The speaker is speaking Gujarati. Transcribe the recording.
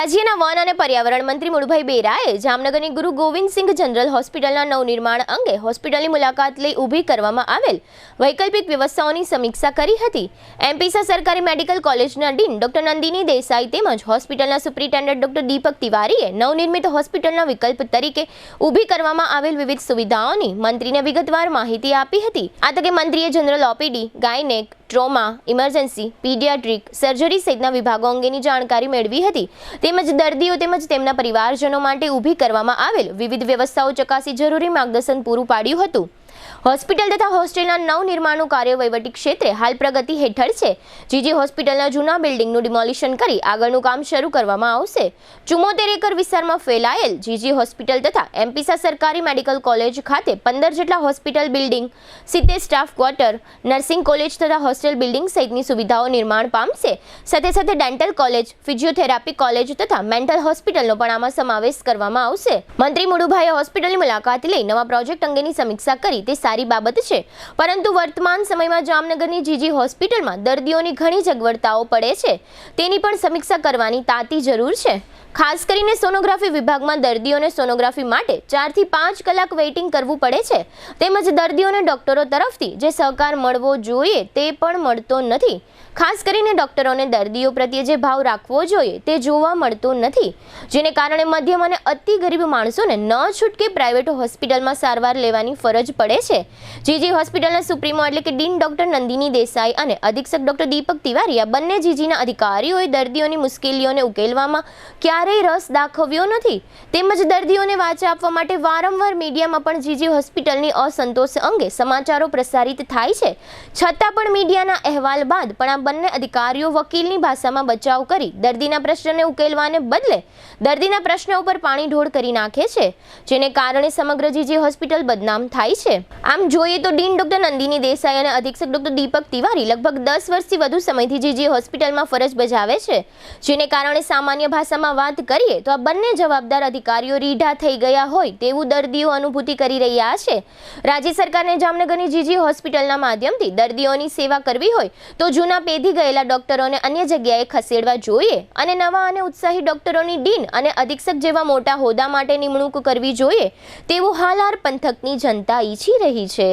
રાજ્યના વન અને પર્યાવરણ મંત્રી મુળભાઈ બેરાએ જામનગરની ગુરુ ગોવિંદસિંઘ જનરલ હોસ્પિટલના નવનિર્માણ અંગે હોસ્પિટલની મુલાકાત લઈ ઊભી કરવામાં આવેલ વૈકલ્પિક વ્યવસ્થાઓની સમીક્ષા કરી હતી. એમપીસા સરકારી મેડિકલ કોલેજના ડીન ડોક્ટર નંદિની દેસાઈ તેમજ હોસ્પિટલના સુપ્રિન્ટેન્ડન્ટ ડોક્ટર દીપક તિવારીએ નવનિર્મિત હોસ્પિટલના વિકલ્પ તરીકે ઊભી કરવામાં આવેલ વિવિધ સુવિધાઓની મંત્રીને વિગતવાર માહિતી આપી હતી. આ તકે મંત્રીએ general OPD, gynaec, trauma, emergency, paediatric, surgery સહિતના વિભાગો અંગેની જાણકારી મેળવી હતી. તેમજ દર્દીઓ તેમજ તેમના પરિવારજનો માટે ઊભી કરવામાં આવેલ વિવિધ વ્યવસ્થાઓ ચકાસી જરૂરી માર્ગદર્શન પૂરું પાડ્યું હતું. હોસ્પિટલ તથા હોસ્ટેલના નવનિર્માણનું કાર્ય વહીવટી ક્ષેત્રે હાલ પ્રગતિ હેઠળ છે. જીજી હોસ્પિટલના જૂના બિલ્ડિંગનું ડિમોલિશન કરી આગળનું કામ શરૂ કરવામાં આવશે. 74 એકર વિસ્તારમાં ફેલાયેલ જીજી હોસ્પિટલ તથા એમપીસા સરકારી મેડિકલ કોલેજ ખાતે 15 જેટલા hospital building, 70 staff quarter, nursing college તથા હોસ્ટેલ બિલ્ડિંગ સહિતની સુવિધાઓ નિર્માણ પામશે. સાથે સાથે ડેન્ટલ કોલેજ, ફિઝિયોથેરાપી કોલેજ તથા મેન્ટલ હોસ્પિટલનો પણ આમાં સમાવેશ કરવામાં આવશે. મંત્રી મુળુભાઈએ હોસ્પિટલની મુલાકાત લઈ નવા પ્રોજેક્ટ અંગેની સમીક્ષા કરી તે સારી બાબત છે, પરંતુ વર્તમાન સમયમાં જામનગરની જીજી હોસ્પિટલમાં દર્દીઓની ઘણી જગવડતાઓ પડે છે. તેની પણ સમીક્ષા કરવાની તાતી જરૂર છે. ખાસ કરીને સોનોગ્રાફી વિભાગમાં દર્દીઓને સોનોગ્રાફી માટે 4 થી 5 કલાક વેઇટિંગ કરવું પડે છે. તેમજ દર્દીઓને ડોક્ટરો તરફથી જે સહકાર મળવો જોઈએ તે પણ મળતો નથી. ખાસ કરીને ડોક્ટરોને દર્દીઓ પ્રત્યે જે ભાવ રાખવો જોઈએ તે જોવા મળતો નથી, જેને કારણે મધ્યમ અને અતિ ગરીબ માણસોને ન છૂટકે પ્રાઇવેટ હોસ્પિટલમાં સારવાર લેવાની ફરજ પડે છે. જીજી હોસ્પિટલના સુપ્રીમો એટલે કે ડીન ડોક્ટર નંદિની દેસાઈ અને અધિક્ષક ડોક્ટર દીપક તિવારી આ બંને જીજીના અધિકારીઓએ દર્દીઓની મુશ્કેલીઓને ઉકેલવામાં ક્યારેય રસ દાખવ્યો નથી. તેમજ દર્દીઓને વાચા આપવા માટે વારંવાર મીડિયામાં પણ જીજી હોસ્પિટલની અસંતોષ અંગે સમાચારો પ્રસારિત થાય છે. છતાં પણ મીડિયાના અહેવાલ બાદ પણ આ બંને અધિકારીઓ વકીલની ભાષામાં બચાવ કરી દર્દીના પ્રશ્નને ઉકેલવાને બદલે દર્દીના પ્રશ્ન ઉપર પાણી ઢોળ કરી નાખે છે, જેને કારણે સમગ્ર જીજી હોસ્પિટલ બદનામ થાય છે. આમ જોઈએ તો ડીન ડોક્ટર નંદિની દેસાઈ અને અધિક્ષક ડોક્ટર દીપક તિવારી લગભગ 10 વર્ષથી વધુ સમયથી જીજી હોસ્પિટલમાં ફરજ બજાવે છે, જેને કારણે સામાન્ય ભાષામાં વાત કરીએ તો આ બંને જવાબદાર અધિકારીઓ રીઢા થઈ ગયા હોય તેવું દર્દીઓ અનુભૂતિ કરી રહ્યા છે. રાજ્ય સરકારને જામનગરની જીજી હોસ્પિટલના માધ્યમથી દર્દીઓની સેવા કરવી હોય તો જૂના પેધી ગયેલા ડોક્ટરોને અન્ય જગ્યાએ ખસેડવા જોઈએ અને નવા અને ઉત્સાહી ડોક્ટરોની ડીન અને અધિક્ષક જેવા મોટા હોદ્દા માટે નિમણૂક કરવી જોઈએ તેવું હાલાર પંથકની જનતા ઈચ્છી રહી છે.